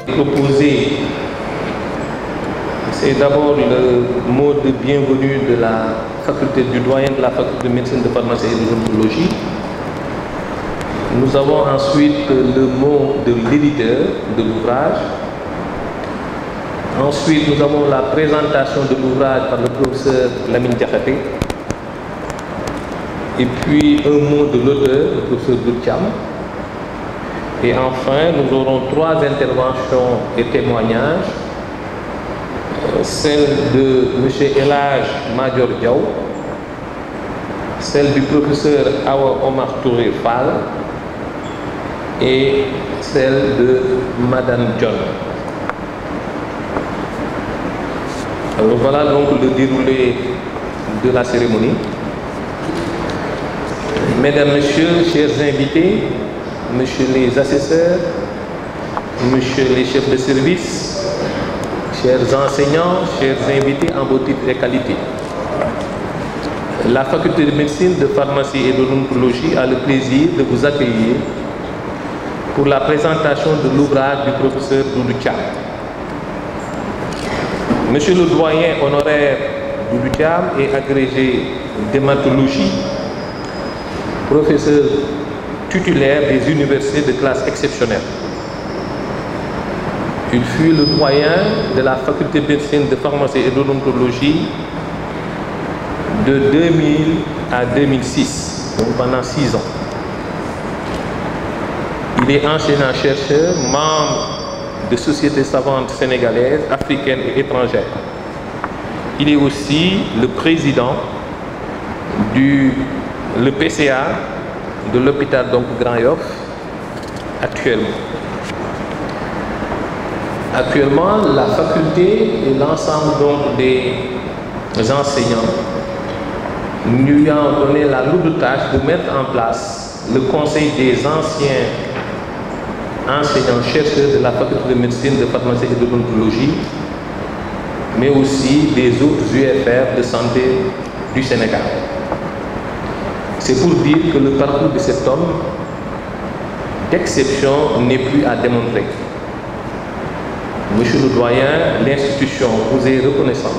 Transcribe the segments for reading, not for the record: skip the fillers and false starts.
Proposer, c'est d'abord le mot de bienvenue de la faculté du doyen de la faculté de médecine, de pharmacie et d'odontologie. Nous avons ensuite le mot de l'éditeur de l'ouvrage. Ensuite, nous avons la présentation de l'ouvrage par le professeur Lamine Diakhaté. Et puis un mot de l'auteur, le professeur Doudou. Et enfin, nous aurons 3 interventions et témoignages. Celle de M. Elhadj Madior Diaw, celle du professeur Awa Omar Touré Fall et celle de Madame John. Alors voilà donc le déroulé de la cérémonie. Mesdames, Messieurs, chers invités, Messieurs les assesseurs, Messieurs les chefs de service, chers enseignants, chers invités en beau titre et qualité. La faculté de médecine, de pharmacie et d'odontologie a le plaisir de vous accueillir pour la présentation de l'ouvrage du professeur Doudou Thiam. Monsieur le doyen honoraire Doudou Thiam est agrégé d'hématologie, professeur titulaire des universités de classe exceptionnelle. Il fut le doyen de la faculté de médecine, de pharmacie et d'odontologie de 2000 à 2006, donc pendant 6 ans. Il est enseignant-chercheur, membre de sociétés savantes sénégalaises, africaines et étrangères. Il est aussi le président du PCA de l'hôpital Grand Yoff actuellement. Actuellement, la faculté et l'ensemble des enseignants lui ont donné la lourde tâche de mettre en place le conseil des anciens enseignants-chercheurs de la faculté de médecine, de pharmacie et d'odontologie, mais aussi des autres UFR de santé du Sénégal. C'est pour dire que le parcours de cet homme d'exception n'est plus à démontrer. Monsieur le doyen, l'institution vous est reconnaissante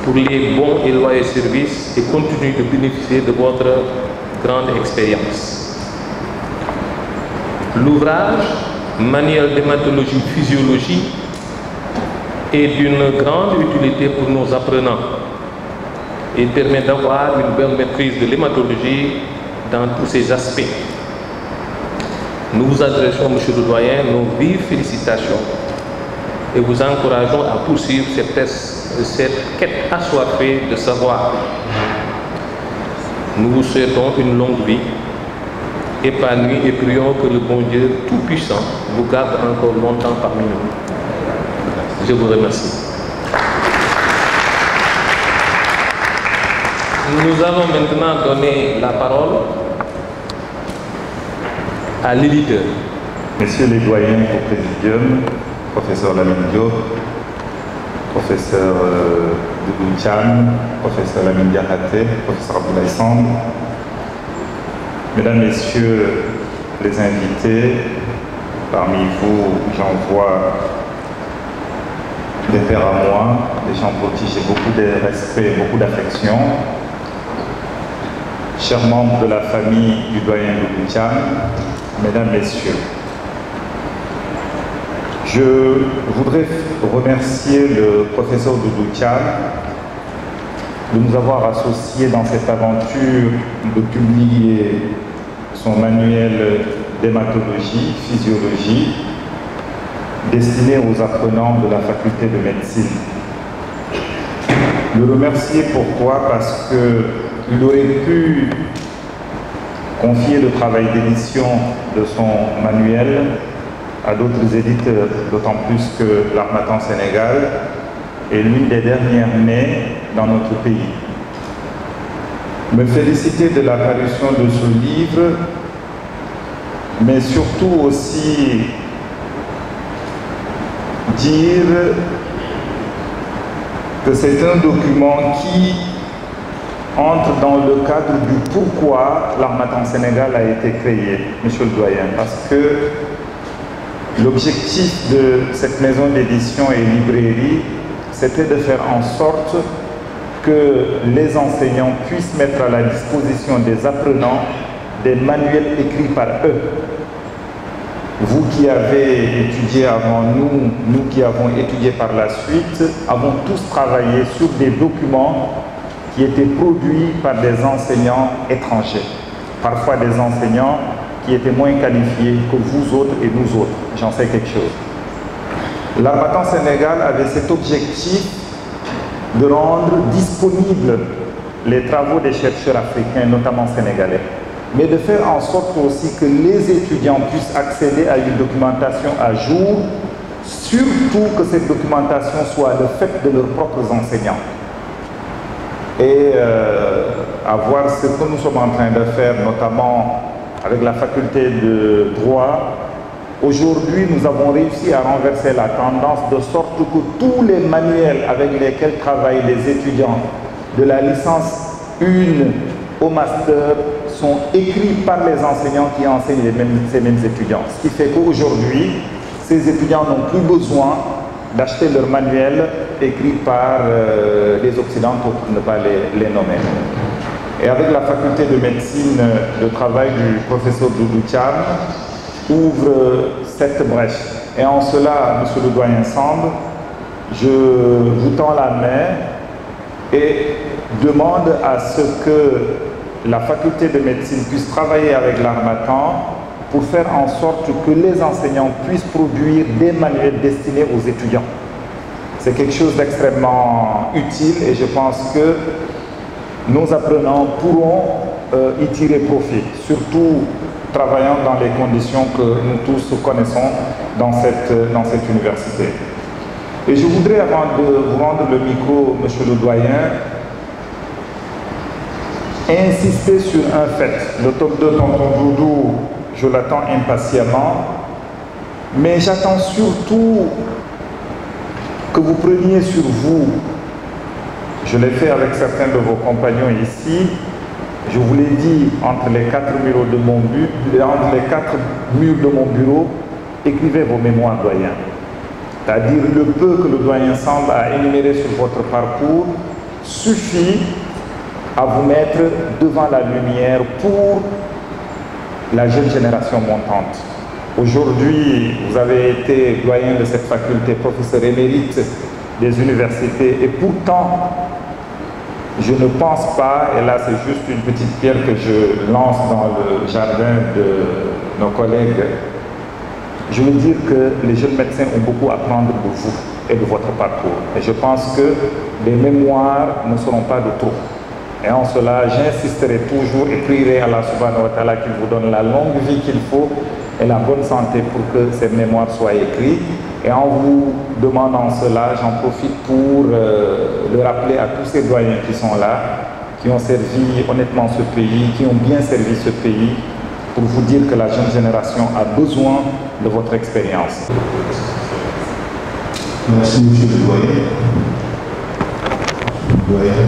pour les bons et loyaux services et continue de bénéficier de votre grande expérience. L'ouvrage Manuel d'hématologie physiologie est d'une grande utilité pour nos apprenants. Il permet d'avoir une bonne maîtrise de l'hématologie dans tous ses aspects. Nous vous adressons, monsieur le doyen, nos vives félicitations et vous encourageons à poursuivre cette quête assoiffée de savoir. Nous vous souhaitons une longue vie, épanouie, et prions que le bon Dieu Tout-Puissant vous garde encore longtemps parmi nous. Je vous remercie. Nous allons maintenant donner la parole à l'éditeur. Messieurs les doyens au présidium, professeur Lamine Diop, professeur Doudou Thiam, professeur Lamine Diakhaté, professeur Abdoulaye Samb, mesdames, messieurs les invités, parmi vous, j'en vois des pères à moi, des gens pour qui j'ai beaucoup de respect et beaucoup d'affection, chers membres de la famille du doyen Doudou Thiam, mesdames, messieurs. Je voudrais remercier le professeur Doudou Thiam de nous avoir associés dans cette aventure de publier son manuel d'hématologie, physiologie, destiné aux apprenants de la faculté de médecine. Le remercier pourquoi? Parce qu'il aurait pu confier le travail d'édition de son manuel à d'autres éditeurs, d'autant plus que l'Harmattan Sénégal est l'une des dernières nées dans notre pays. Me féliciter de la parution de ce livre, mais surtout aussi dire que c'est un document qui entre dans le cadre du pourquoi l'Harmattan Sénégal a été créé, monsieur le doyen, parce que L'objectif de cette maison d'édition et librairie, c'était de faire en sorte que les enseignants puissent mettre à la disposition des apprenants des manuels écrits par eux. Vous qui avez étudié avant nous, nous qui avons étudié par la suite, avons tous travaillé sur des documents qui étaient produits par des enseignants étrangers. Parfois des enseignants qui étaient moins qualifiés que vous autres et nous autres. J'en sais quelque chose. L'Harmattan Sénégal avait cet objectif de rendre disponibles les travaux des chercheurs africains, notamment sénégalais, mais de faire en sorte aussi que les étudiants puissent accéder à une documentation à jour, surtout que cette documentation soit le fait de leurs propres enseignants. Et à voir ce que nous sommes en train de faire, notamment avec la faculté de droit. Aujourd'hui, nous avons réussi à renverser la tendance de sorte que tous les manuels avec lesquels travaillent les étudiants de la licence 1 au master sont écrits par les enseignants qui enseignent ces mêmes étudiants. Ce qui fait qu'aujourd'hui, ces étudiants n'ont plus besoin d'acheter leurs manuels écrits par les Occidentaux, pour ne pas les nommer. Et avec la faculté de médecine, le travail du professeur Doudou Thiam ouvre cette brèche. Et en cela, monsieur le doyen Samb, je vous tends la main et demande à ce que la faculté de médecine puisse travailler avec l'Harmattan pour faire en sorte que les enseignants puissent produire des manuels destinés aux étudiants. C'est quelque chose d'extrêmement utile et je pense que nos apprenants pourront y tirer profit, surtout travaillant dans les conditions que nous tous connaissons dans cette université. Et je voudrais, avant de vous rendre le micro, monsieur le doyen, insister sur un fait. Le top 2 Tonton Doudou, je l'attends impatiemment, mais j'attends surtout que vous preniez sur vous, je l'ai fait avec certains de vos compagnons ici, je vous l'ai dit, entre les quatre murs de mon bureau, écrivez vos mémoires, doyen. C'est-à-dire le peu que le doyen Samb a énuméré sur votre parcours suffit à vous mettre devant la lumière pour la jeune génération montante. Aujourd'hui, vous avez été doyen de cette faculté, professeur émérite des universités, et pourtant, je ne pense pas, et là c'est juste une petite pierre que je lance dans le jardin de nos collègues, je veux dire que les jeunes médecins ont beaucoup à apprendre de vous et de votre parcours. Et je pense que les mémoires ne seront pas de trop. Et en cela, j'insisterai toujours et prierai à Allah subhanahu wa ta'ala qu'il vous donne la longue vie qu'il faut et la bonne santé pour que ces mémoires soient écrites. Et en vous demandant cela, j'en profite pour le rappeler à tous ces doyens qui sont là, qui ont servi honnêtement ce pays, qui ont bien servi ce pays, pour vous dire que la jeune génération a besoin de votre expérience. Merci, monsieur le doyen.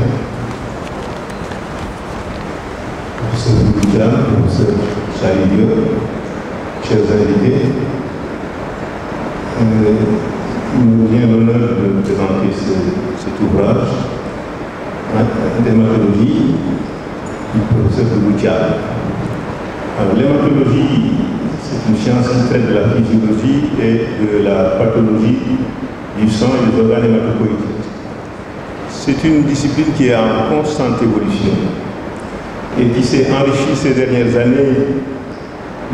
Professeur Bouddha, professeur Chalidio, chers invités, il nous vient l'honneur de présenter cet ouvrage, l'hématologie du professeur Bouddha. Alors, l'hématologie, c'est une science qui traite de la physiologie et de la pathologie du sang et des organes hématopoïétiques. C'est une discipline qui est en constante évolution et qui s'est enrichie ces dernières années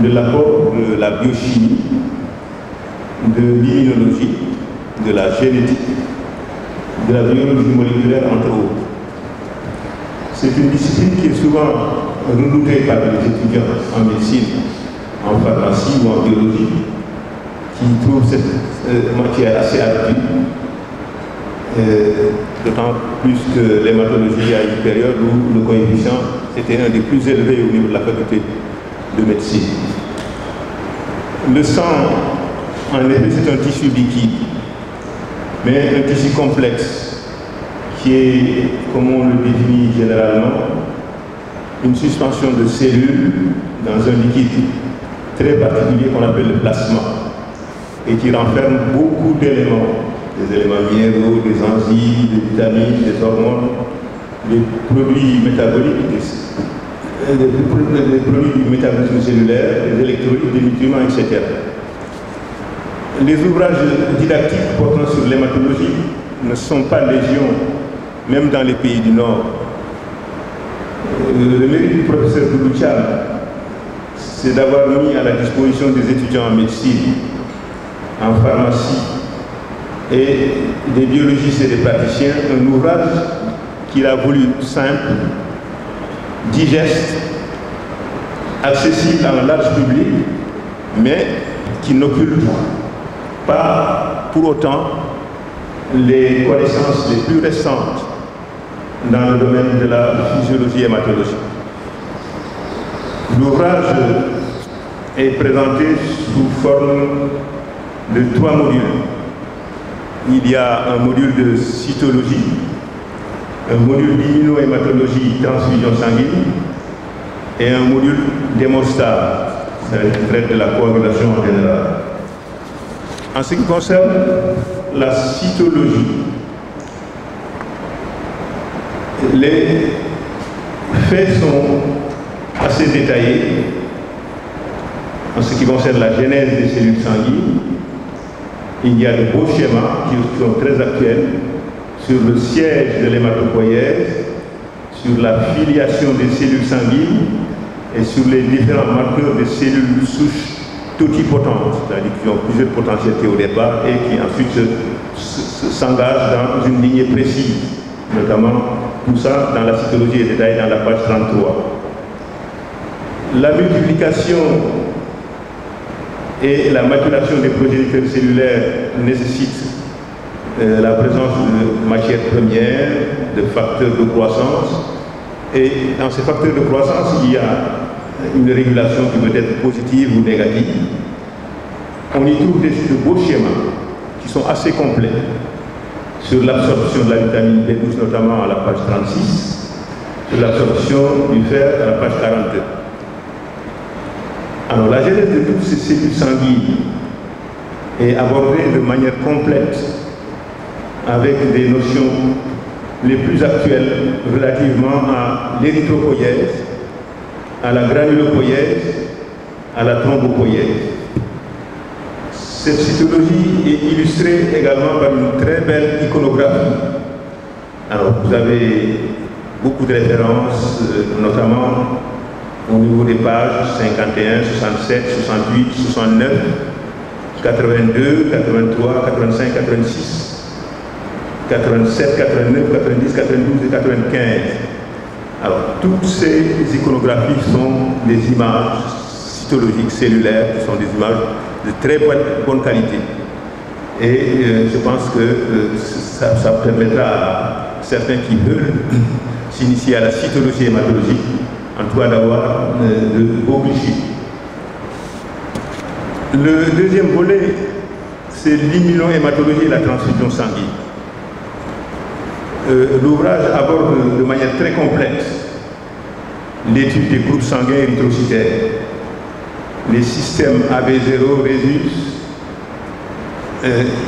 de l'apport de la biochimie, de l'immunologie, de la génétique, de la biologie moléculaire, entre autres. C'est une discipline qui est souvent redoutée par les étudiants en médecine, en pharmacie ou en biologie, qui trouvent cette matière assez ardue, d'autant plus que l'hématologie a une période où le coefficient était un des plus élevés au niveau de la faculté de médecine. Le sang, en effet, c'est un tissu liquide, mais un tissu complexe qui est, comme on le définit généralement, une suspension de cellules dans un liquide très particulier qu'on appelle le plasma. et qui renferme beaucoup d'éléments, des éléments minéraux, des enzymes, des vitamines, des hormones, des produits métaboliques, des produits du métabolisme cellulaire, des électrolytes, des nutriments, etc. Les ouvrages didactiques portant sur l'hématologie ne sont pas légion, même dans les pays du Nord. Le mérite du professeur Doudou-Thiam, c'est d'avoir mis à la disposition des étudiants en médecine, en pharmacie et des biologistes et des praticiens un ouvrage qu'il a voulu simple, digeste, accessible à un large public, mais qui n'occulte pas pour autant les connaissances les plus récentes dans le domaine de la physiologie et hématologie. L'ouvrage est présenté sous forme de 3 modules. Il y a un module de cytologie, un module d'immunohématologie, transfusion sanguine, et un module d'hémostat, qui traite de la coagulation en général. En ce qui concerne la cytologie, les faits sont assez détaillés en ce qui concerne la genèse des cellules sanguines. Il y a de beaux schémas qui sont très actuels sur le siège de l'hématopoïèse, sur la filiation des cellules sanguines et sur les différents marqueurs des cellules souches totipotentes, c'est-à-dire qui ont plusieurs potentialités au départ et qui ensuite s'engagent dans une lignée précise, notamment tout ça dans la cytologie est détaillé dans la page 33. La multiplication et la maturation des progéniteurs cellulaires nécessitent la présence de matières premières, de facteurs de croissance. Et dans ces facteurs de croissance, il y a une régulation qui peut être positive ou négative. On y trouve de beaux schémas qui sont assez complets sur l'absorption de la vitamine B12, notamment à la page 36, sur l'absorption du fer à la page 42. Alors, la genèse de toutes ces cellules sanguines est abordée de manière complète avec des notions les plus actuelles relativement à l'érythropoïèse, à la granulopoïèse, à la thrombopoïèse. Cette cytologie est illustrée également par une très belle iconographie. Alors, vous avez beaucoup de références, notamment au niveau des pages 51, 67, 68, 69, 82, 83, 85, 86, 87, 89, 90, 92 et 95. Alors, toutes ces iconographies sont des images cytologiques cellulaires qui sont des images de très bonne qualité. Et je pense que ça permettra à certains qui veulent s'initier à la cytologie et hématologie, en tout cas d'avoir de beaux clichés. Le deuxième volet, c'est l'immunohématologie et la transfusion sanguine. L'ouvrage aborde de manière très complète l'étude des groupes sanguins érythrocytaires, les systèmes AB0, Rhesus,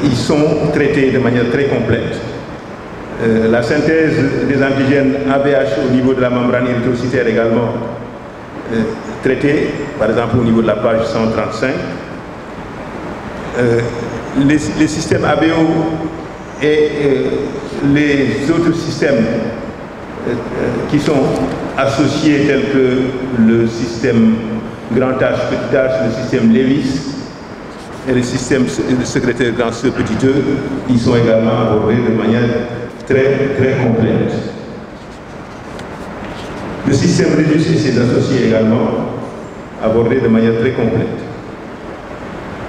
ils sont traités de manière très complète. La synthèse des antigènes ABH au niveau de la membrane érythrocytaire également traitée, par exemple au niveau de la page 135. Les systèmes ABO et les autres systèmes qui sont associés tels que le système grand H, petit h, le système Lewis et le système sécrétaire grand C, petit e, ils sont également abordés de manière très complète. Le système Rhesus et ses associés également abordés de manière très complète.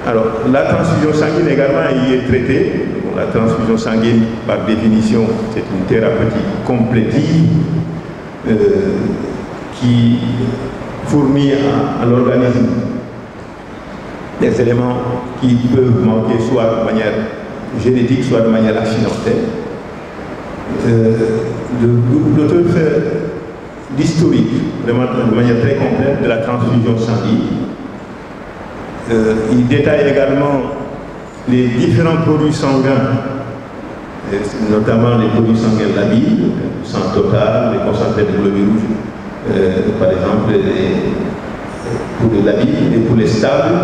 Alors, la transfusion sanguine également y est traitée. Bon, la transfusion sanguine, par définition, c'est une thérapeutique complétive qui fournit à l'organisme des éléments qui peuvent manquer soit de manière génétique, soit de manière accidentelle. L'auteur fait l'historique, vraiment de manière très complète, de la transfusion sanguine. Il détaille également les différents produits sanguins, notamment les produits sanguins labiles, le sang total, les concentrés de globules rouges, par exemple pour les labiles, et pour les stables,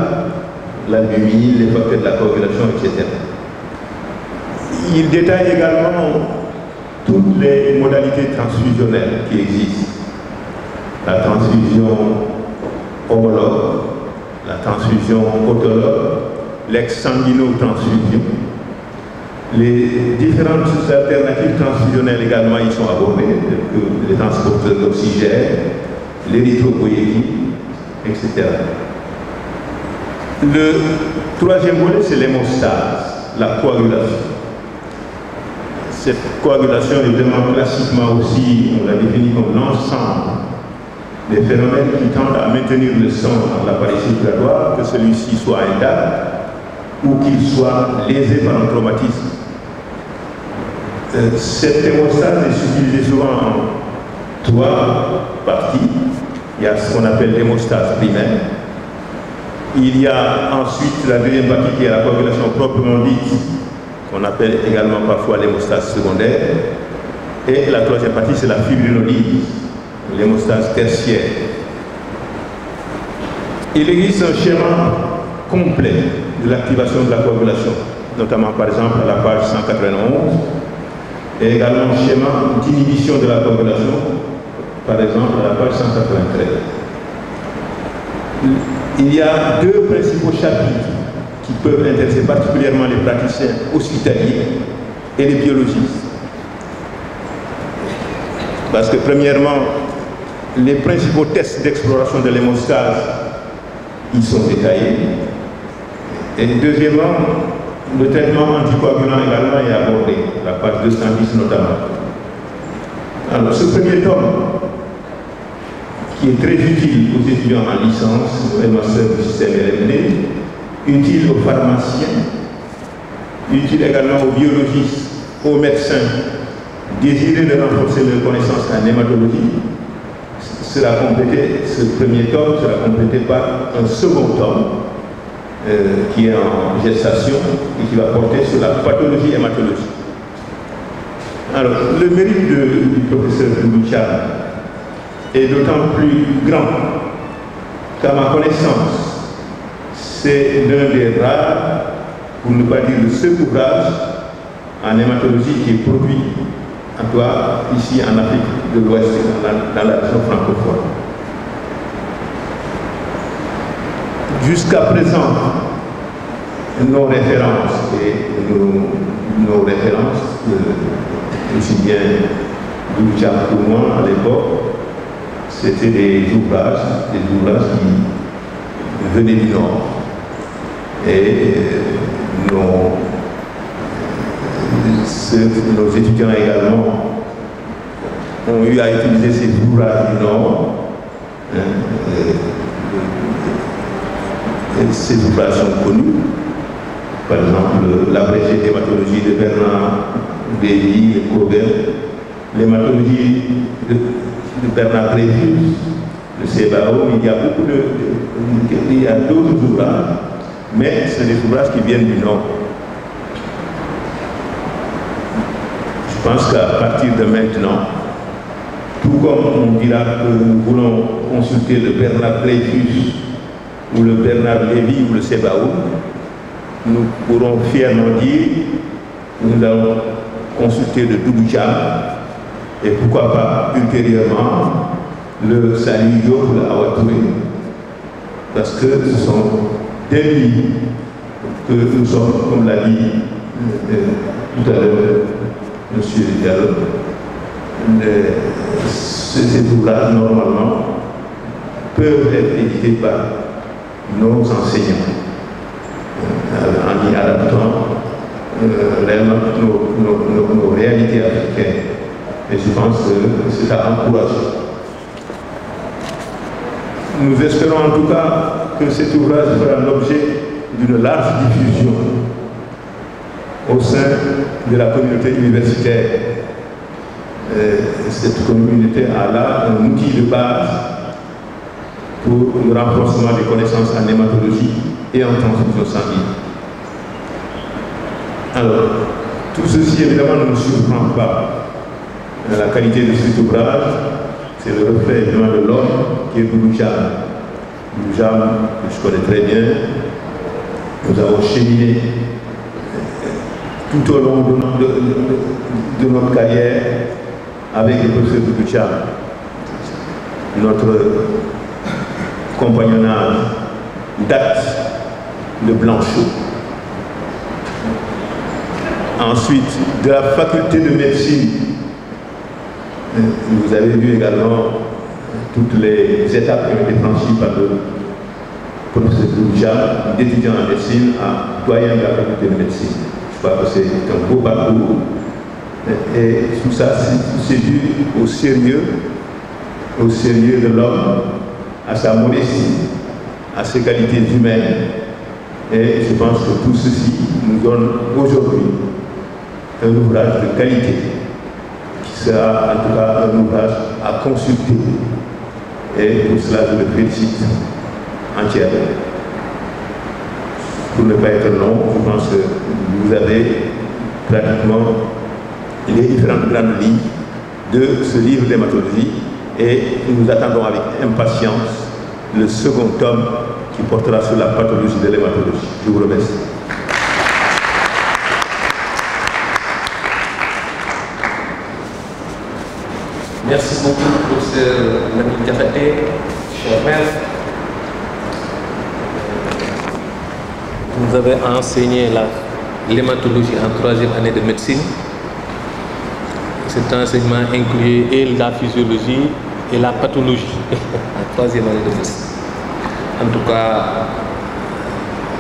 l'albumine, les facteurs de la coagulation, etc. Il détaille également toutes les modalités transfusionnelles qui existent. La transfusion homologue, la transfusion autologue, l'ex-sanguino-transfusion. Les différentes alternatives transfusionnelles également y sont abordées, les transporteurs d'oxygène, l'érythropoïésie, etc. Le troisième volet, c'est l'hémostase, la coagulation. Cette coagulation est vraiment classiquement aussi, on l'a définie comme l'ensemble des phénomènes qui tendent à maintenir le sang dans l'appareil circulatoire, que celui-ci soit intact ou qu'il soit lésé par un traumatisme. Cette hémostase est subdivisée souvent en trois parties. Il y a ce qu'on appelle l'hémostase primaire. Il y a ensuite la deuxième partie qui est la coagulation proprement dite, qu'on appelle également parfois l'hémostase secondaire. Et la troisième partie, c'est la fibrinolyse, l'hémostase tertiaire. Il existe un schéma complet de l'activation de la coagulation, notamment par exemple à la page 191, et également un schéma d'inhibition de la coagulation, par exemple à la page 193. Il y a deux principaux chapitres qui peuvent intéresser particulièrement les praticiens hospitaliers et les biologistes. Parce que premièrement, les principaux tests d'exploration de l'hémostase, ils sont détaillés. Et deuxièmement, le traitement anticoagulant également est abordé, la page 210 notamment. Alors, ce premier tome, qui est très utile aux étudiants en licence et master du système RMD, utile aux pharmaciens, utile également aux biologistes, aux médecins, désireux de renforcer leurs connaissances en hématologie, sera complété, ce premier tome sera complété par un second tome qui est en gestation et qui va porter sur la pathologie hématologique. Alors, le mérite du professeur Doudou-Thiam est d'autant plus grand qu'à ma connaissance, c'est l'un des rares, pour ne pas dire le seul ouvrage en hématologie qui est produit en tout cas ici en Afrique de l'Ouest, dans la région francophone. Jusqu'à présent, nos références et nos références, aussi bien Doudou-Thiam pour moi à l'époque, c'était des ouvrages qui venaient du Nord. Et nos étudiants également ont eu à utiliser ces ouvrages du Nord. Ces ouvrages sont connus. Par exemple, l'abrégé d'hématologie de Bernard Lévy, de Cobert, l'hématologie de Bernard Dreyfus, le CBAO, il y a il y a d'autres ouvrages, mais c'est des ouvrages qui viennent du Nord. Je pense qu'à partir de maintenant, tout comme on dira que nous voulons consulter le Bernard Dreyfus ou le Bernard Lévy ou le CBAO, nous pourrons fièrement dire que nous allons consulter le Doudou-Thiam et pourquoi pas ultérieurement le Saliou Diop ou le Awa Touré, parce que ce sont des livres que nous sommes, comme l'a dit tout à l'heure M. Diallo, ces ouvrages normalement peuvent être édités par nos enseignants en y adaptant nos réalités africaines. Et je pense que c'est à encourager. Nous espérons en tout cas que cet ouvrage fera l'objet d'une large diffusion au sein de la communauté universitaire. Cette communauté a là un outil de base pour le renforcement des connaissances en hématologie et en transfusion sanguine. Alors, tout ceci évidemment ne nous surprend pas. La qualité de cet ouvrage, c'est le reflet évidemment de l'homme qui est Bouloujam. Bouloujam, que je connais très bien, nous avons cheminé tout au long de notre carrière avec le professeur Bouloujam. Notre compagnonnage date de Blanchot. Ensuite, de la faculté de médecine, vous avez vu également toutes les étapes qui ont été franchies par le professeur Bouloujam, d'étudiant en médecine à doyen de la faculté de médecine. Je crois que c'est un beau parcours. Et tout ça, c'est dû au sérieux de l'homme, à sa modestie, à ses qualités humaines. Et je pense que tout ceci nous donne aujourd'hui un ouvrage de qualité, qui sera en tout cas un ouvrage à consulter. Et pour cela, je le félicite entièrement. Pour ne pas être long, je pense que vous avez pratiquement les différentes grandes lignes de ce livre d'hématologie et nous attendons avec impatience le second tome qui portera sur la pathologie de l'hématologie. Je vous remercie. Merci beaucoup, professeur Lamine Diakhaté, cher maître. Vous avez enseigné l'hématologie en 3e année de médecine. Cet enseignement inclut et la physiologie et la pathologie en 3e année de médecine. En tout cas,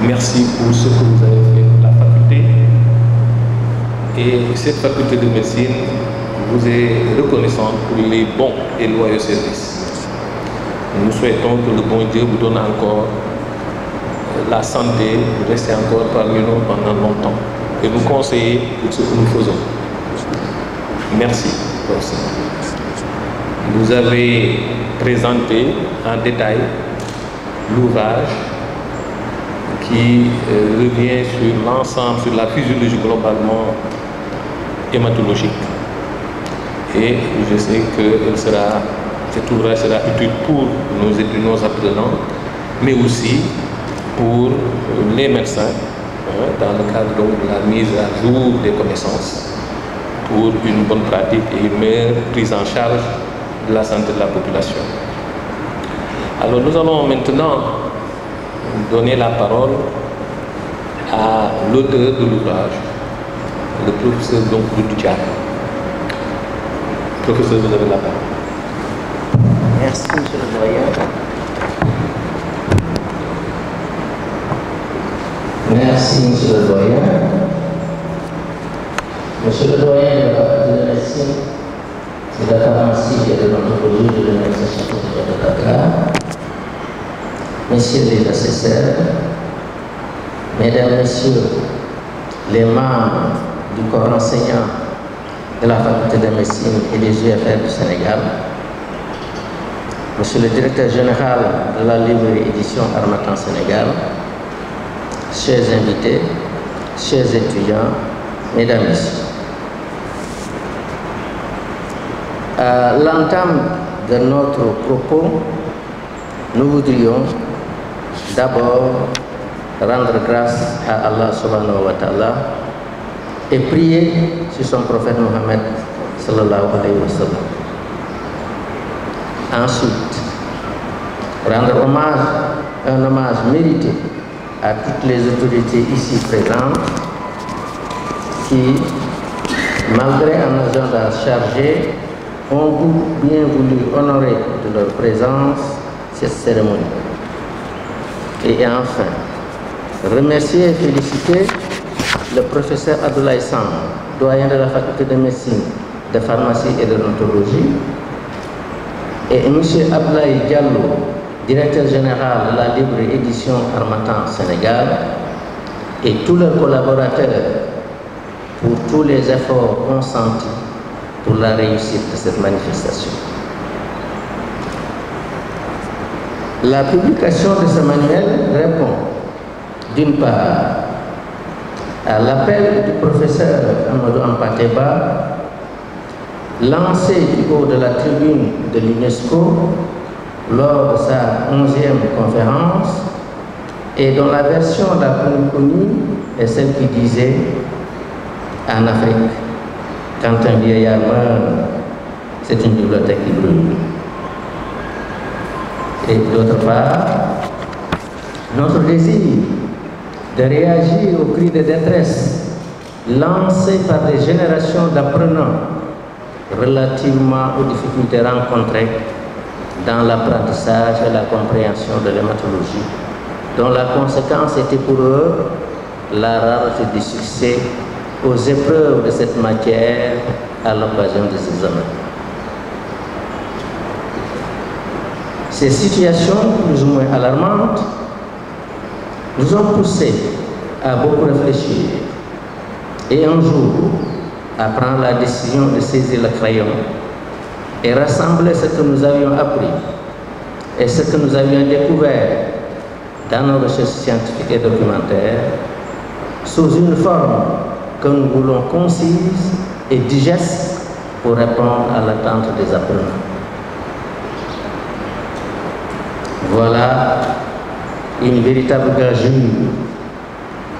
merci pour ce que vous avez fait pour la faculté. Et cette faculté de médecine vous est reconnaissante pour les bons et loyaux services. Nous souhaitons que le bon Dieu vous donne encore la santé, de rester encore parmi nous pendant longtemps et nous conseiller pour ce que nous faisons. Merci, professeur. Vous avez présenté en détail l'ouvrage qui revient sur l'ensemble, sur la physiologie globalement hématologique. Et je sais que cet ouvrage sera utile pour nos apprenants, mais aussi pour les médecins, dans le cadre de la mise à jour des connaissances, pour une bonne pratique et une meilleure prise en charge de la santé de la population. Alors nous allons maintenant donner la parole à l'auteur de l'ouvrage, le professeur Doudou Diagne. Professeur, vous avez la parole. Merci, monsieur le doyen. Merci, monsieur le doyen. Monsieur le doyen de la faculté de médecine, de la pharmacie et de l'anthropologie de l'Université de Dakar, messieurs les assesseurs, mesdames, messieurs, les membres du corps enseignant de la faculté de médecine et des UFR du Sénégal, monsieur le directeur général de la librairie édition Harmattan Sénégal, chers invités, chers étudiants, mesdames, messieurs. À l'entame de notre propos, nous voudrions d'abord rendre grâce à Allah subhanahu wa ta'ala et prier sur son prophète Mohammed sallallahu alayhi wa sallam. Ensuite, rendre un hommage mérité à toutes les autorités ici présentes qui, malgré un agenda chargé, ont bien voulu honorer de leur présence cette cérémonie. Et enfin, remercier et féliciter le professeur Abdoulaye Sam, doyen de la faculté de médecine, de pharmacie et de l'odontologie, et M. Abdoulaye Diallo, directeur général de la librairie édition Harmattan Sénégal, et tous leurs collaborateurs pour tous les efforts consentis pour la réussite de cette manifestation. La publication de ce manuel répond, d'une part, à l'appel du professeur Amadou Ampateba, lancé du haut de la tribune de l'UNESCO lors de sa 11e conférence, et dont la version la plus connue est celle qui disait « En Afrique, quand un vieillard meurt, c'est une bibliothèque qui brûle ». Et d'autre part, notre désir de réagir aux cris de détresse lancés par des générations d'apprenants relativement aux difficultés rencontrées dans l'apprentissage et la compréhension de l'hématologie, dont la conséquence était pour eux la rareté du succès aux épreuves de cette matière à l'occasion des examens. Ces situations plus ou moins alarmantes nous ont poussés à beaucoup réfléchir et un jour à prendre la décision de saisir le crayon et rassembler ce que nous avions appris et ce que nous avions découvert dans nos recherches scientifiques et documentaires sous une forme que nous voulons concise et digeste pour répondre à l'attente des apprenants. Voilà une véritable gageure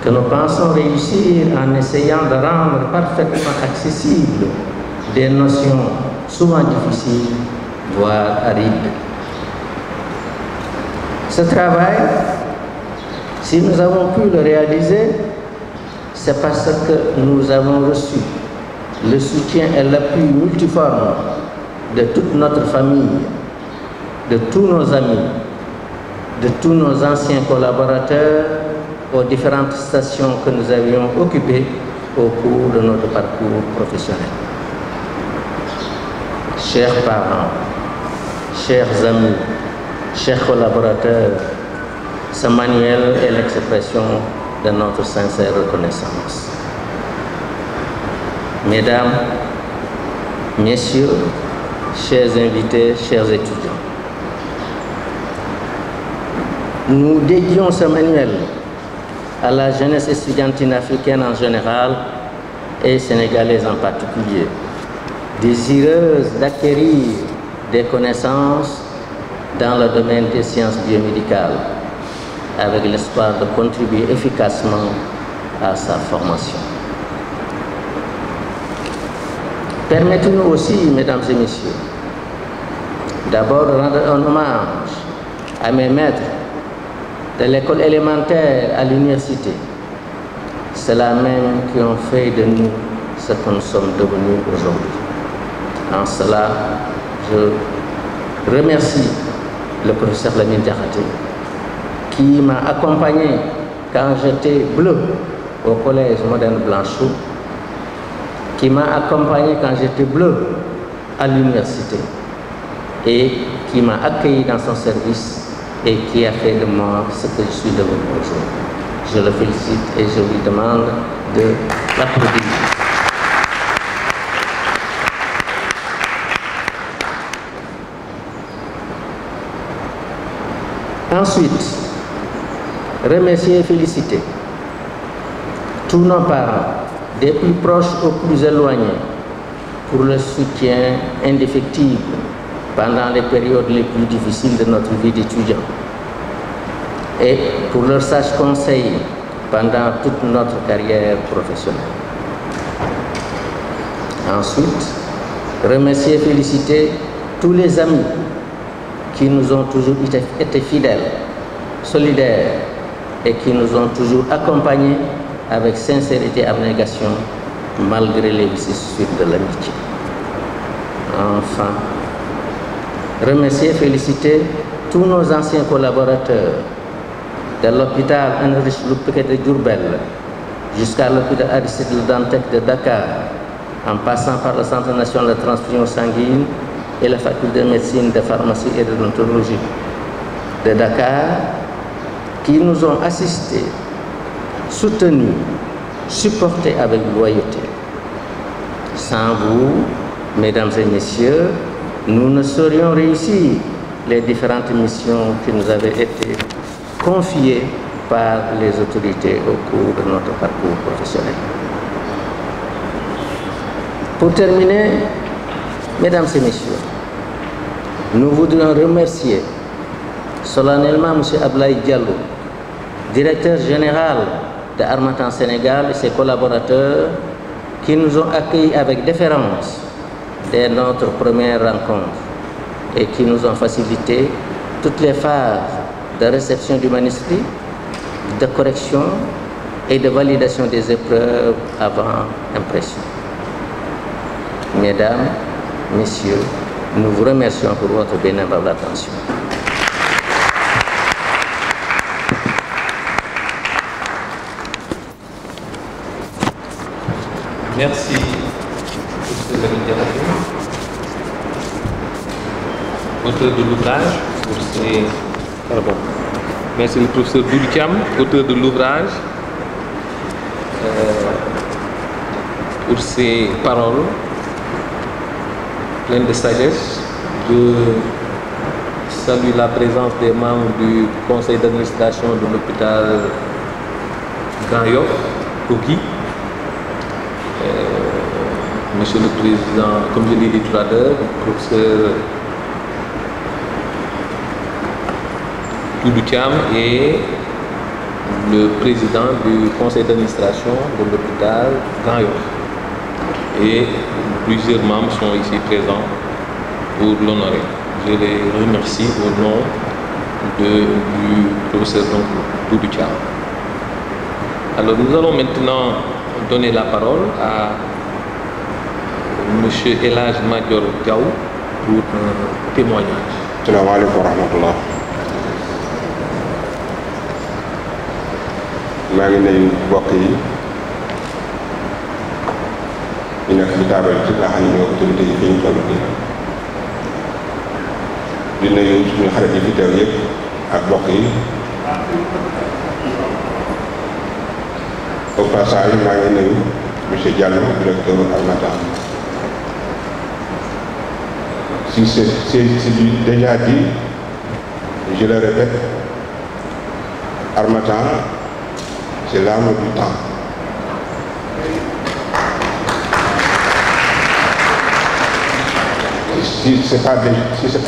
que nous pensons réussir en essayant de rendre parfaitement accessibles des notions souvent difficiles, voire arides. Ce travail, si nous avons pu le réaliser, c'est parce que nous avons reçu le soutien et l'appui multiforme de toute notre famille, de tous nos amis, de tous nos anciens collaborateurs aux différentes stations que nous avions occupées au cours de notre parcours professionnel. Chers parents, chers amis, chers collaborateurs, ce manuel est l'expression de notre sincère reconnaissance. Mesdames, Messieurs, chers invités, chers étudiants, nous dédions ce manuel à la jeunesse estudiantine africaine en général et sénégalaise en particulier, désireuse d'acquérir des connaissances dans le domaine des sciences biomédicales, avec l'espoir de contribuer efficacement à sa formation. Permettez-nous aussi, mesdames et messieurs, d'abord de rendre un hommage à mes maîtres de l'école élémentaire à l'université, ceux-là même qui ont fait de nous ce que nous sommes devenus aujourd'hui. En cela, je remercie le professeur Lamine Diakhaté, qui m'a accompagné quand j'étais bleu au collège Moderne Blanchot, qui m'a accompagné quand j'étais bleu à l'université et qui m'a accueilli dans son service et qui a fait de moi ce que je suis devenu aujourd'hui. Je le félicite et je lui demande de l'applaudir. Ensuite, remercier et féliciter tous nos parents, des plus proches aux plus éloignés, pour le soutien indéfectible pendant les périodes les plus difficiles de notre vie d'étudiant et pour leur sage conseil pendant toute notre carrière professionnelle. Ensuite, remercier et féliciter tous les amis qui nous ont toujours été fidèles, solidaires et qui nous ont toujours accompagnés avec sincérité et abnégation malgré les vicissitudes de l'amitié. Enfin, remercier et féliciter tous nos anciens collaborateurs de l'hôpital Heinrich Lübke de Diourbel jusqu'à l'hôpital Aristide Le Dantec de Dakar, en passant par le Centre national de transfusion sanguine et la faculté de médecine, de pharmacie et de d'odontologie de Dakar, qui nous ont assistés, soutenus, supportés avec loyauté. Sans vous, mesdames et messieurs, nous ne saurions réussir les différentes missions qui nous avaient été confiées par les autorités au cours de notre parcours professionnel. Pour terminer, mesdames et messieurs, nous voudrions remercier solennellement M. Ablaye Diallo, directeur général de Harmattan Sénégal et ses collaborateurs qui nous ont accueillis avec déférence dès notre première rencontre et qui nous ont facilité toutes les phases de réception du manuscrit, de correction et de validation des épreuves avant impression. Mesdames, Messieurs, nous vous remercions pour votre bénévole attention. Merci, auteur de l'ouvrage, merci le professeur Doudou, auteur de l'ouvrage, pour ses paroles pleines de sagesse. Je salue la présence des membres du conseil d'administration de l'hôpital Grand Yoff, Koki. Monsieur le Président, comme je l'ai dit tout à l'heure, professeur Doudou Thiam et le président du conseil d'administration de l'hôpital Grand Yoff. Et plusieurs membres sont ici présents pour l'honorer. Je les remercie au nom du professeur Doudou Thiam. Alors nous allons maintenant donner la parole à M. Elhadj Madior Diaw pour un témoignage. Assalamu alaikum wa rahmatullah. maa ngi nuyu mbokk yi ñu nekk ci taabal ci nga xam ne ñoo autorité yi fi ñu toll nii di nuyu suñu xarit yi fi teew yëpp ak mbokk yi au passage maa ngi nuyu monsieur Diallo, directeur Harmattan. Si c'est déjà dit, je le répète, Harmattan, c'est l'arme du temps. Si ce n'est pas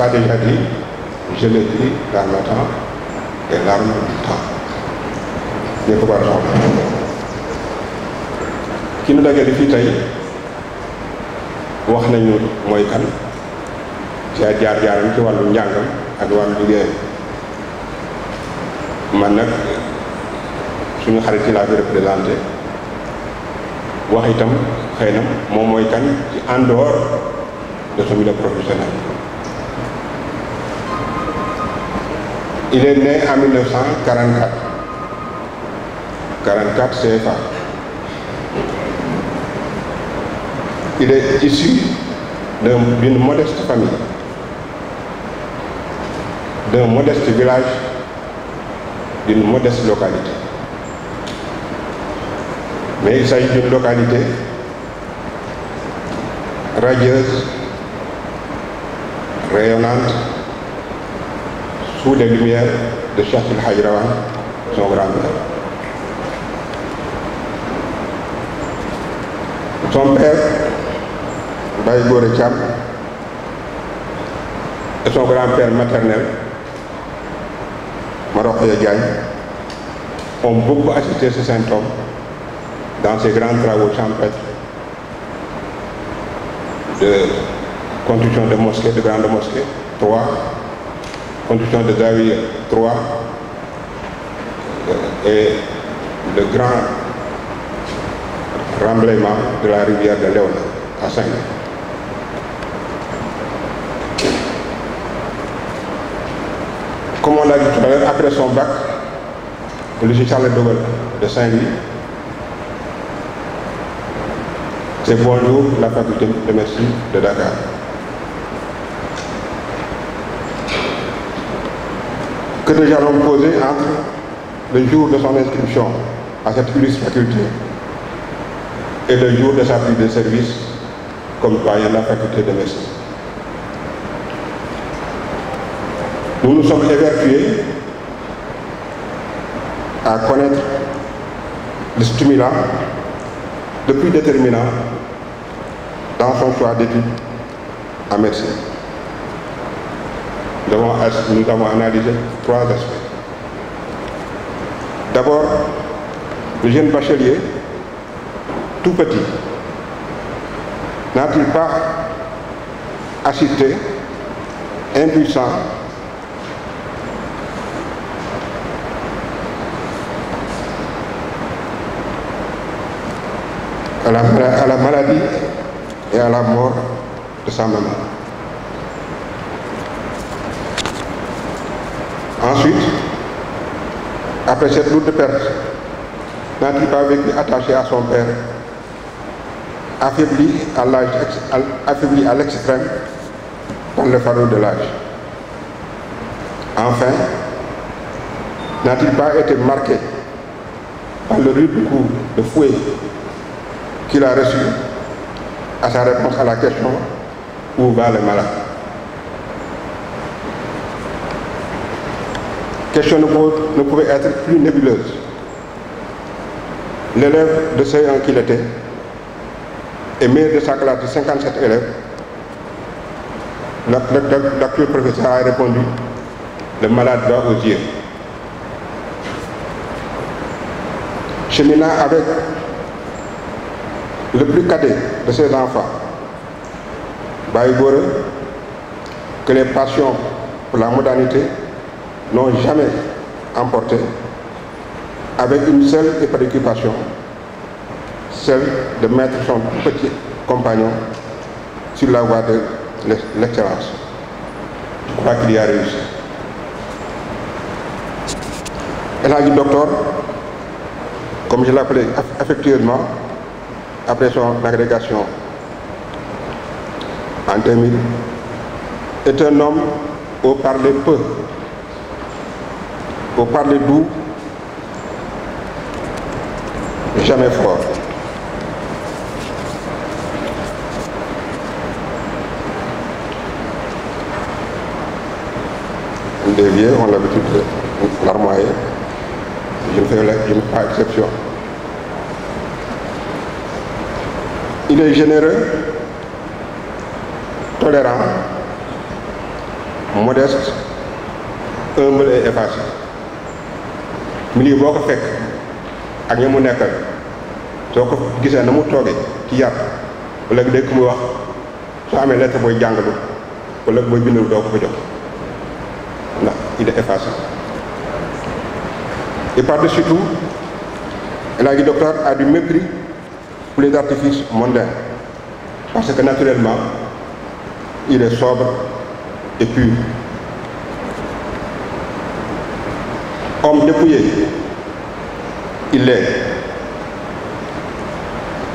déjà dit, je le dis, Harmattan est l'arme du temps. Il faut pas ki nu dajale fii tey wax nañu mooy kan ci ay jaar-jaaram ci wàllu njàngam ak wàllu liggéeyam man nag suñu xarit ci laa fi représenté wax itam xëy na moom mooy kan ci en dehors de son milieu professionnel. Il est né en 1944 CFA. Il est issu d'une modeste famille, d'un modeste village, d'une modeste localité. Mais il s'agit d'une localité radieuse, rayonnante, sous les lumières de Cheikh El Hadj Rawane, son grand-père. Son père, Baye Goré Thiam, et son grand-père maternel, Marokhaya Diagne, ont beaucoup assisté ce saint homme dans ses grands travaux champêtres de construction de mosquées, de grandes mosquées, 3, construction de Zawiya 3, et le grand remblaiement de la rivière de Léona à Saint-Louis. Comme on l'a dit tout à l'heure, après son bac, au lycée Charles de Gaulle de Saint-Louis, c'est bonjour la faculté de médecine de Dakar. Que de jalons posés entre le jour de son inscription à cette illustre faculté et le jour de sa prise de service comme doyen de la faculté de médecine. Nous nous sommes évertués à connaître le stimulant le plus déterminant dans son choix d'études en médecine. Nous avons analysé 3 aspects. D'abord, le jeune bachelier, tout petit, n'a-t-il pas assisté, impuissant, à la maladie et à la mort de sa maman. Ensuite, après cette lourde perte, n'a-t-il pas vécu attaché à son père, affaibli à l'extrême par le fardeau de l'âge? Enfin, n'a-t-il pas été marqué par le rude coup de fouet qu'il a reçu à sa réponse à la question « Où va le malade ?» Question ne pouvait être plus nébuleuse. L'élève de CE1 qu'il était, et meilleur de sa classe de 57 élèves, l'actuel professeur a répondu « Le malade va aux yeux ». Cheminant avec le plus cadet de ses enfants, Baïgore, que les passions pour la modernité n'ont jamais emporté, avec une seule préoccupation, celle de mettre son petit compagnon sur la voie de l'excellence. Je crois qu'il y a réussi. Elle a dit docteur, comme je l'appelais affectueusement, après son agrégation en 2000, est un homme au parler peu, au parler doux, jamais fort. Les vieux ont l'habitude de larmoyer. Je ne fais pas exception. Il est généreux, tolérant, modeste, humble et effacé. Milieu boo ko fekk ak ñi mu nekkal soo ko gisee na mu toogee ci yar wala dégg muy wax soo amee lettre booy jàngalu wala booy bindalu doo ko jox ndax il est effacé. Et par-dessus tout, El Hadji Docteur a du mépris pour les artifices mondains, parce que naturellement, il est sobre et pur. Homme dépouillé, il l'est.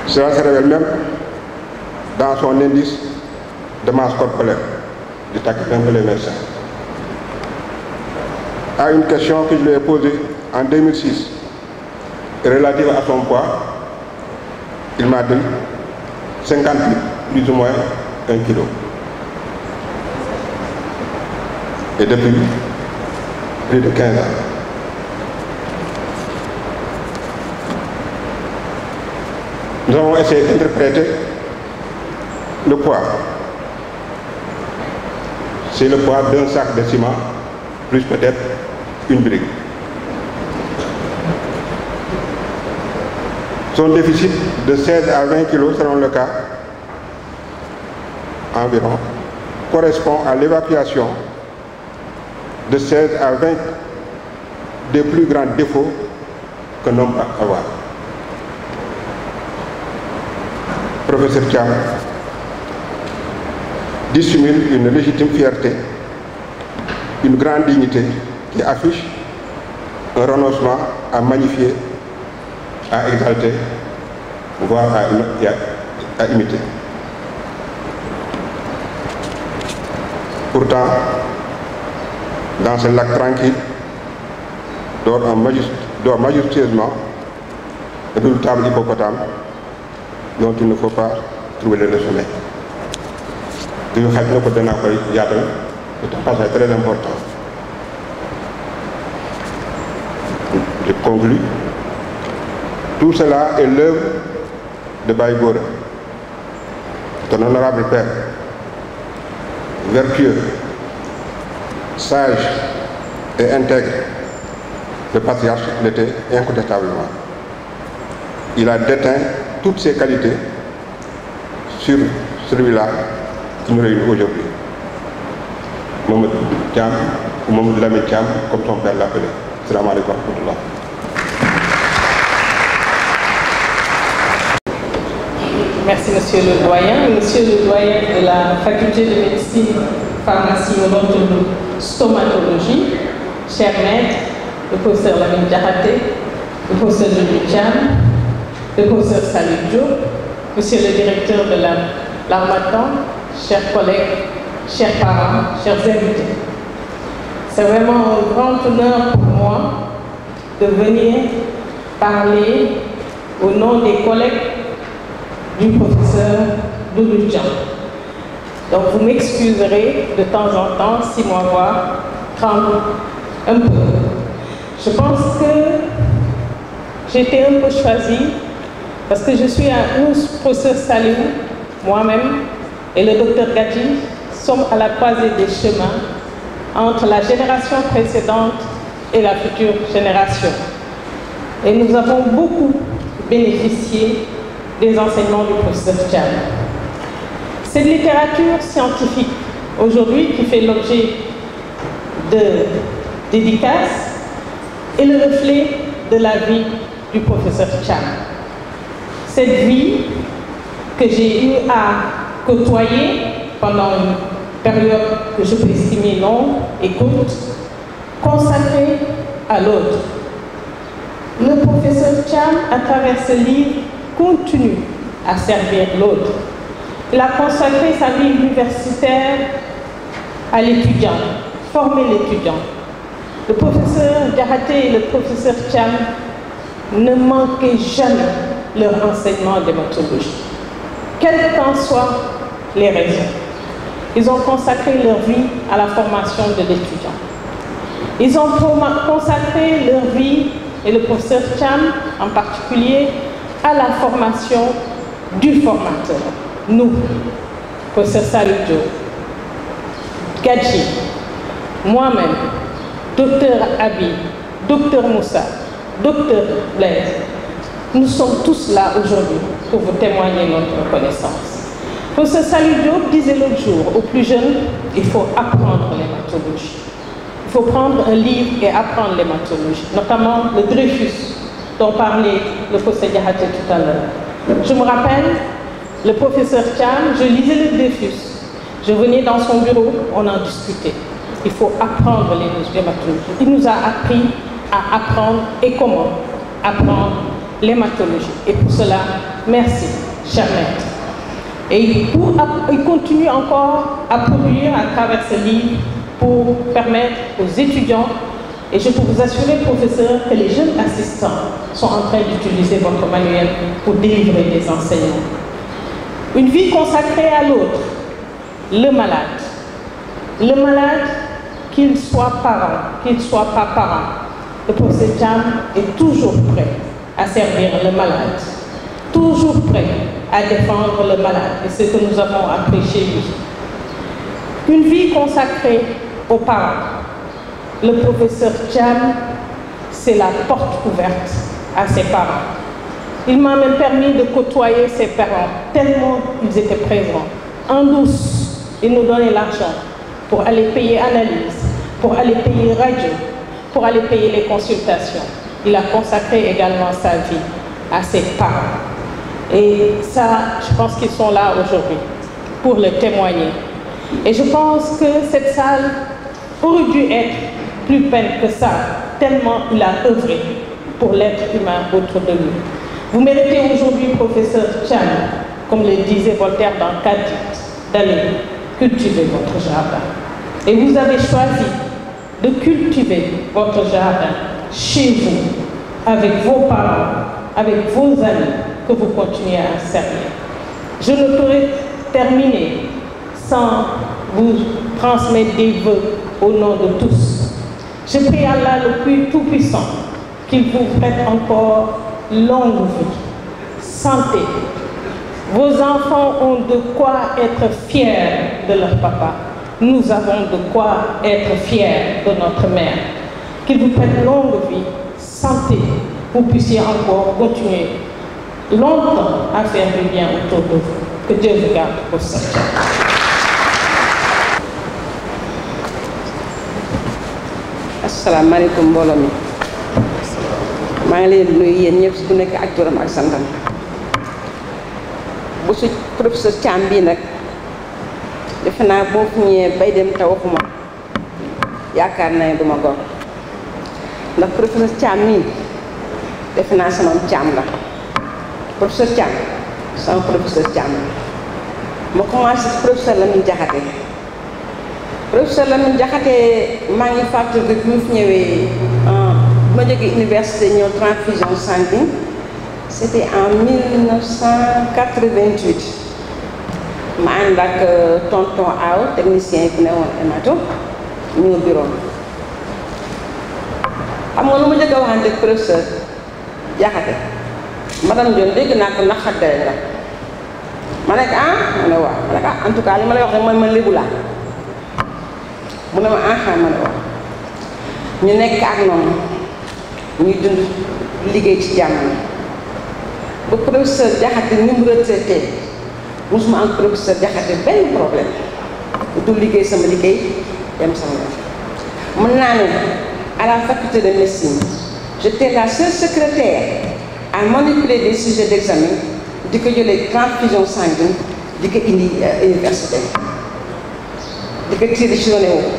Cela se révèle même dans son indice de masse corporelle, du taquin que les médecins. À une question que je lui ai posée en 2006, relative à son poids, il m'a dit 58, plus ou moins 1 kilo. Et depuis plus de 15 ans. Nous avons essayé d'interpréter le poids. C'est le poids d'un sac de ciment, plus peut-être une brique. Son déficit de 16 à 20 kg, selon le cas, environ, correspond à l'évacuation de 16 à 20 des plus grands défauts qu'un homme peut avoir. Professeur Thiam dissimule une légitime fierté, une grande dignité qui affiche un renoncement à magnifier, à exalter, voire à imiter. Pourtant, dans ce lac tranquille, dort majestueusement un redoutable hippopotame dont il ne faut pas trouver le sommet. C'est un passage très important. Je conclus. Tout cela est l'œuvre de Baye Gora, ton honorable père, vertueux, sage et intègre. Le patriarche l'était incontestablement. Il a déteint toutes ses qualités sur celui-là qui nous réunit aujourd'hui. Mamadou Thiam, ou Mamadou Lamine Thiam, comme son père l'appelait. Salam alaikum wa rahmatullah. Merci Monsieur le Doyen. Monsieur le Doyen de la Faculté de Médecine, Pharmacie, Odontologie, Stomatologie, cher maître, le professeur Lamine Diakhaté, le professeur Doudou Thiam, le professeur Salif Diop, Monsieur le directeur de l'Harmattan, chers collègues, chers parents, chers invités. C'est vraiment un grand honneur pour moi de venir parler au nom des collègues du professeur Doudou Thiam. Donc vous m'excuserez de temps en temps si ma voix tremble un peu. Je pense que j'ai été un peu choisie parce que je suis nous, professeur Saliou, moi-même et le docteur Gadji, sommes à la croisée des chemins entre la génération précédente et la future génération. Et nous avons beaucoup bénéficié des enseignements du professeur Thiam. Cette littérature scientifique, aujourd'hui, qui fait l'objet de dédicaces, est le reflet de la vie du professeur Thiam. Cette vie que j'ai eu à côtoyer pendant une période que je peux estimer longue et courte, consacrée à l'autre. Le professeur Thiam, à travers ce livre, continue à servir l'autre. Il a consacré sa vie universitaire à l'étudiant, former l'étudiant. Le professeur Diakhaté et le professeur Thiam ne manquaient jamais leur enseignement d'hématologie, quelles qu'en soient les raisons. Ils ont consacré leur vie à la formation de l'étudiant. Ils ont consacré leur vie, et le professeur Thiam en particulier, à la formation du formateur. Nous, professeur Salif Diop, Gadji, moi-même, docteur Abi, docteur Moussa, docteur Blaise, nous sommes tous là aujourd'hui pour vous témoigner notre reconnaissance. Professeur Salif Diop disait l'autre jour aux plus jeunes, il faut apprendre l'hématologie. Il faut prendre un livre et apprendre l'hématologie, notamment le Dreyfus, dont parlait le professeur Diakhaté tout à l'heure. Je me rappelle, le professeur Thiam, je lisais le Dreyfus. Je venais dans son bureau, on en discutait. Il faut apprendre l'hématologie. Il nous a appris à apprendre et comment apprendre l'hématologie. Et pour cela, merci, cher maître. Et il continue encore à produire à travers ce livre pour permettre aux étudiants, et je peux vous assurer, professeur, que les jeunes assistants sont en train d'utiliser votre manuel pour délivrer des enseignements. Une vie consacrée à l'autre, le malade. Le malade, qu'il soit parent, qu'il ne soit pas parent, le professeur Thiam est toujours prêt à servir le malade, toujours prêt à défendre le malade, et c'est ce que nous avons appris chez lui. Une vie consacrée aux parents. Le professeur Thiam, c'est la porte ouverte à ses parents. Il m'a même permis de côtoyer ses parents, tellement ils étaient présents. En douce, ils nous donnaient l'argent pour aller payer analyse, pour aller payer radio, pour aller payer les consultations. Il a consacré également sa vie à ses parents. Et ça, je pense qu'ils sont là aujourd'hui pour le témoigner. Et je pense que cette salle aurait dû être plus pleine que ça, tellement il a œuvré pour l'être humain autour de lui. Vous méritez aujourd'hui, professeur Thiam, comme le disait Voltaire dans Cadit, d'aller cultiver votre jardin. Et vous avez choisi de cultiver votre jardin chez vous, avec vos parents, avec vos amis, que vous continuez à servir. Je ne pourrais terminer sans vous transmettre des vœux au nom de tous. Je prie Allah le plus tout-puissant qu'il vous prête encore longue vie, santé. Vos enfants ont de quoi être fiers de leur papa. Nous avons de quoi être fiers de notre mère. Qu'il vous prête longue vie, santé, vous puissiez encore continuer longtemps à faire du bien autour de vous. Que Dieu vous garde pour ça. Assalamu alaikum mbooloo mi maa ngi leen di nuyu yéen ñëpp ku nekk ak turam ak santam bu su professeur Thiam bii nag defe naa boo fu ñëwee bay dem te waxuma yaakaar naa ne duma gor ndax professeur Thiam mii defe naa sama Thiam la professeur Thiam sama professeur Thiam la ma commencé ci professeur Lamine Diakhaté professeur Lamine Diakhaté maa ngi fàttaliku bi mu fi ñëwee ma jógee université ñëw transfusion sanguine c'était en 1988 ma ànd ak tonton Aw technicien yi ku ne woon hémato ñëw bureau xam nga lu ma njëkk a waxante ak professeur Diakhaté madame Dione dégg naa ko naqadare nga ma ne ko ma ne waaw ma ne ko en tout cas li ma lay wax rek man lébu laa mu ne ma ma ne waaw ñu nekk ak noonu ñuy dund liggéey ci jàmm ba professeur Diakhaté ni mu retraité musuma am professeur Diakhaté benn problème du liggéey sama liggéey dem sama yoon mën naa ne à la faculté de médecine j'étais la seule secrétaire à manipuler des sujets d'examen di ko jëlee transfusion sanguine di ko indi université di ko tiré ci journée woo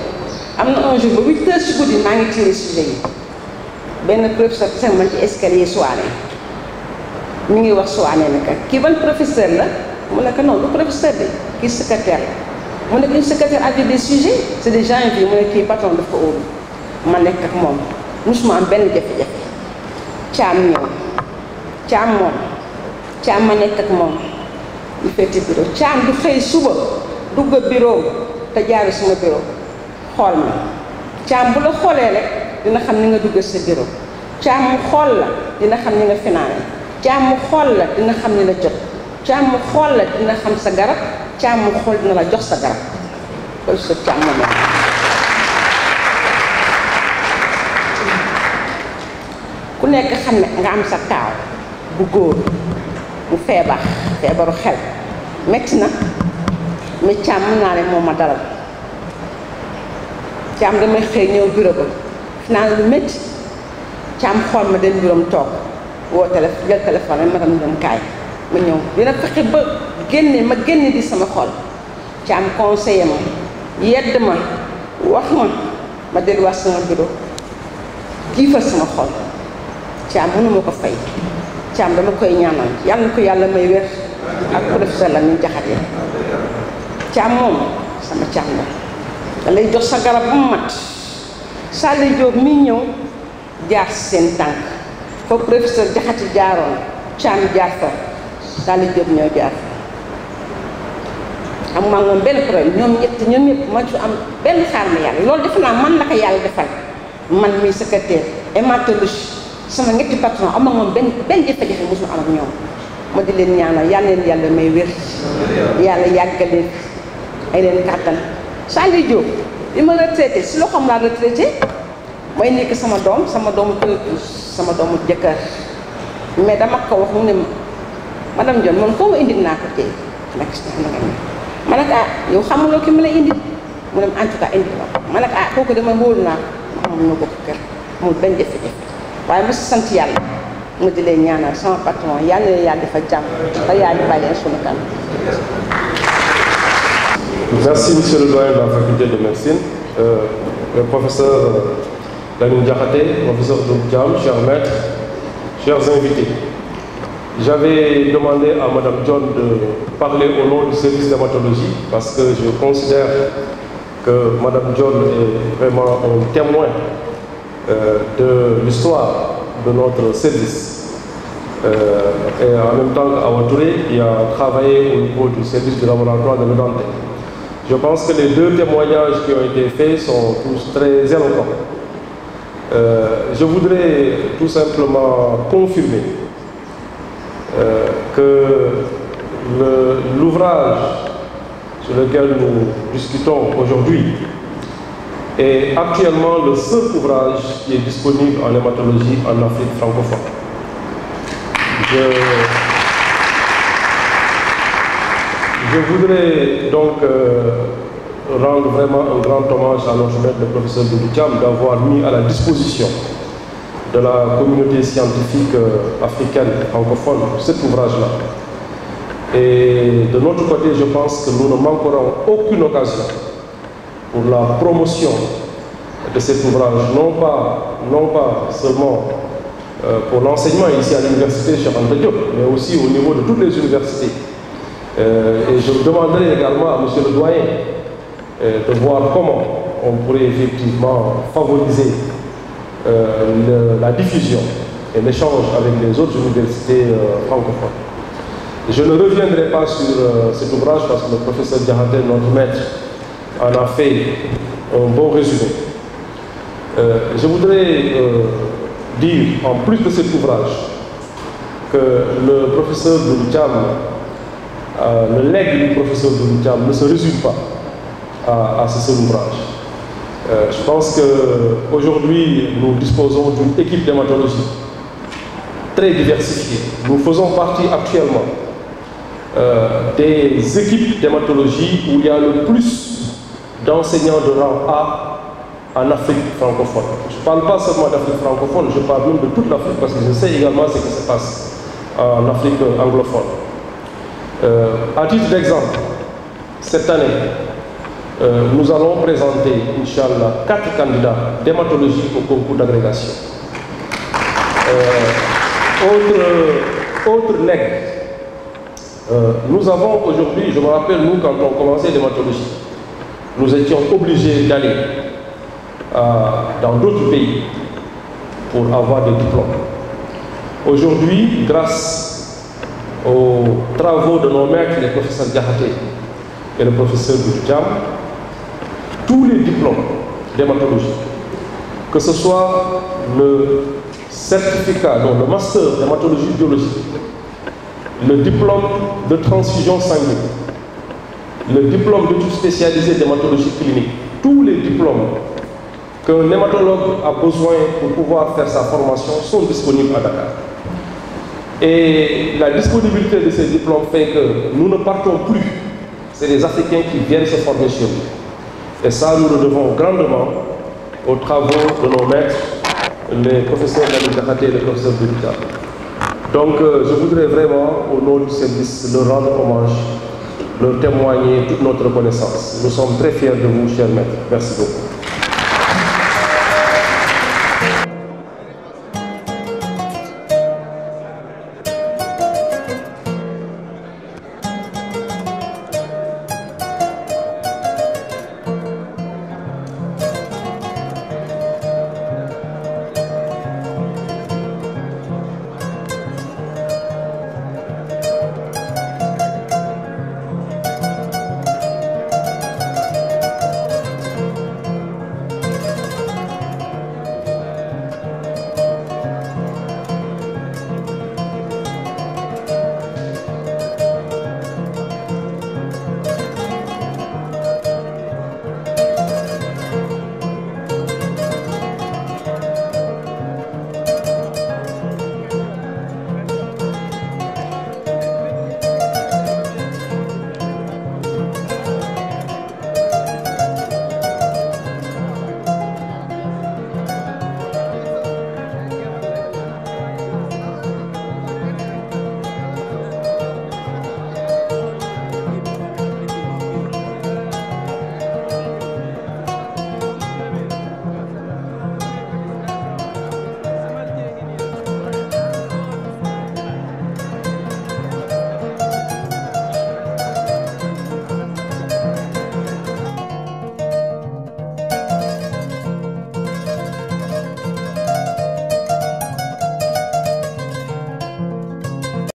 am na un jour ba 8 heures ci guddi maa ngi tiré sujet yi benn professeur sax man ci escalier Souané ñu ngi wax Souané ne kii ban professeur la mu ne ko non du professeur bi kii secrétaire la mu ne ko une secrétaire a des sujets c'est des gens yi mu ne kii patron daf ko óolu ma nekk ak moom musuma am benn jafe-jafe Thiam ñëw Thiam moom Thiam ma nekk ak moom ñu feeti bureau Thiam du xëy suba dugg bureau te jaaru suma bureau xool ma Thiam bu la xoolee rek dina xam ni nga dugg sa bureau Thiam mu xool la dina xam ni nga finaane Thiam mu xool la dina xam ni la jot Thiam mu xool la dina xam sa garab Thiam mu xool dina la jox sa garab loolu sa Thiam moom la ku nekk xam ne nga am sa taaw bu góor mu feebaru xel metti na mais Thiam mën naa ne moom ma dalal Thiam damay xëy ñëw bureau ba finaa lu métti Thiam xool ma dem bureau toog woo jël téléphone rek ma dem dem kaay ma ñëw dina fexe ba ma génne di sama xol Thiam conseillé ma yedd ma wax ma delluwaat sama bureau giifal sama xol Thiam mënuma ko fay Thiam dama koy ñaanal yàlla na ko yàlla may wér ak professeur Lamine Diakhaté Thiam moom sama Thiam la da lay jox sa garab bu mu mat Sall Diop mi ñëw jaar seen tànk foofu professeur Diakhaté jaaroon Thiam jaar fa Sall Diop ñëw jaar fa am maa moom benn problème ñoom ñëpp ma ci am benn xaar ma yàlla loolu def naa man la ko yàlla defal man mi secrétaire hématologie sama ñetti patron am na moom benn jafe-jafe mosuma am ak ñoom ma di leen ñaanal yal leen yàlla may wér yàlla yàggal leen ay leen kàttan Sall Diop li ma retraité si loo xam laa retraité may nekk sama doomu sama doomu jëkkër mais dama ko wax mu ne madame Dione man foo ma indil naa ko tey nag ma ne ko yow xamuloo ki ma lay indil mu ne en tout cas indi ma ne ko kooku dama wóolu naa ko moom ñoo bokk kër amul benn jafe-jafe waaye ma si sant yàlla mu di leen ñaanal sama patron yàlla na yàlla dafa jàmm te yàlla bàyyi leen sunu kanam. Merci, monsieur le doyen de la faculté de médecine, le professeur Lamine Diakhaté, professeur Thiam, chers maîtres, chers invités. J'avais demandé à Madame Dione de parler au nom du service d'hématologie parce que je considère que Madame Dione est vraiment un témoin de l'histoire de notre service. Et en même temps, Awa Touré, qui a travaillé au niveau du service du laboratoire de Médante. Je pense que les deux témoignages qui ont été faits sont tous très éloquents. Je voudrais tout simplement confirmer que l'ouvrage sur lequel nous discutons aujourd'hui est actuellement le seul ouvrage qui est disponible en hématologie en Afrique francophone. Je voudrais donc rendre vraiment un grand hommage à notre maître, le professeur Doudou Thiam, d'avoir mis à la disposition de la communauté scientifique africaine francophone cet ouvrage-là. Et de notre côté, je pense que nous ne manquerons aucune occasion pour la promotion de cet ouvrage, non pas seulement pour l'enseignement ici à l'université Cheikh Anta Diop, mais aussi au niveau de toutes les universités. Et je demanderai également à M. le doyen de voir comment on pourrait effectivement favoriser la diffusion et l'échange avec les autres universités francophones. Je ne reviendrai pas sur cet ouvrage parce que le professeur Diakhaté, notre maître, en a fait un bon résumé. Je voudrais dire, en plus de cet ouvrage, que le professeur Doudou Thiam, le legs du professeur Doudou Thiam ne se résume pas à ce seul ouvrage. Je pense qu'aujourd'hui, nous disposons d'une équipe d'hématologie très diversifiée. Nous faisons partie actuellement des équipes d'hématologie où il y a le plus d'enseignants de rang A en Afrique francophone. Je ne parle pas seulement d'Afrique francophone, je parle même de toute l'Afrique parce que je sais également ce qui se passe en Afrique anglophone. À titre d'exemple, cette année, nous allons présenter, Inch'Allah, 4 candidats d'hématologie au concours d'agrégation. Autre legs, nous avons aujourd'hui, je me rappelle, nous, quand on commençait l'hématologie, nous étions obligés d'aller dans d'autres pays pour avoir des diplômes. Aujourd'hui, grâce aux travaux de nos maîtres, les professeurs Diakhaté et le professeur Doudou Thiam, tous les diplômes d'hématologie, que ce soit le certificat, donc le master d'hématologie biologique, le diplôme de transfusion sanguine, le diplôme d'études spécialisées d'hématologie clinique, tous les diplômes qu'un hématologue a besoin pour pouvoir faire sa formation sont disponibles à Dakar. Et la disponibilité de ces diplômes fait que nous ne partons plus. C'est les Africains qui viennent se former chez nous. Et ça, nous le devons grandement aux travaux de nos maîtres, les professeurs Lamine Diakhaté et les professeurs Doudou Thiam. Donc, je voudrais vraiment, au nom du service, leur rendre hommage, leur témoigner toute notre reconnaissance. Nous sommes très fiers de vous, chers maîtres. Merci beaucoup.